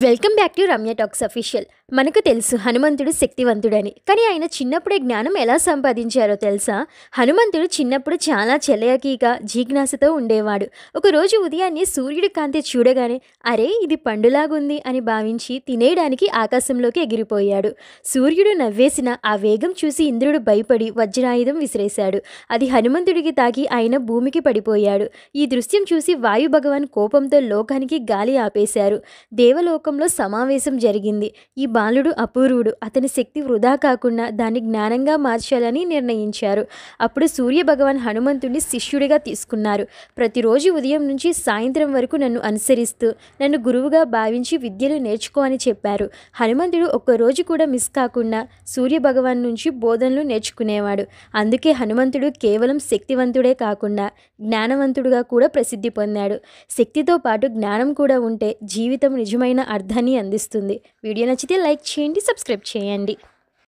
Welcome back to Ramya talks official. మనకు తెలుసు హనుమంతుడు శక్తివంతుడని. కానీ ఆయన చిన్నప్పుడే జ్ఞానం ఎలా సంపాదించారో తెలుసా? హనుమంతుడు చిన్నప్పుడు చాలా చెలయకీగా జిజ్ఞాసతో ఉండేవాడు. ఒకరోజు ఉదయాన్నే సూర్యుడి కాంతి చూడగానే అరే ఇది పండులాగుంది అని భావించి తినేయడానికి ఆకాశంలోకి ఎగిరిపోయాడు. సూర్యుడు నవ్వేసిన ఆ వేగం చూసి ఇంద్రుడు భయపడి వజ్రాయుధం విసిరేశాడు. అది హనుమంతుడికి తాకి ఆయన భూమికి పడిపోయాడు. ఈ దృశ్యం చూసి వాయు భగవాన్ కోపంతో లోకానికి గాలి ఆపేశారు. దేవలోకంలో సమావేశం జరిగింది. ఈ బాలుడు అపూర్వుడు, అతని శక్తి వృధా కాకుండా దాన్ని జ్ఞానంగా మార్చాలని నిర్ణయించారు. అప్పుడు సూర్య భగవాన్ హనుమంతుడిని శిష్యుడిగా తీసుకున్నారు. ప్రతిరోజు ఉదయం నుంచి సాయంత్రం వరకు నన్ను అనుసరిస్తూ నన్ను గురువుగా భావించి విద్యలు నేర్చుకో అని చెప్పారు. హనుమంతుడు ఒక్కరోజు కూడా మిస్ కాకుండా సూర్య భగవాన్ నుంచి బోధనలు నేర్చుకునేవాడు. అందుకే హనుమంతుడు కేవలం శక్తివంతుడే కాకుండా జ్ఞానవంతుడుగా కూడా ప్రసిద్ధి పొందాడు. శక్తితో పాటు జ్ఞానం కూడా ఉంటే జీవితం నిజమైన అర్థాన్ని అందిస్తుంది. వీడియో నచ్చితే లైక్ చేయండి, సబ్స్క్రైబ్ చేయండి.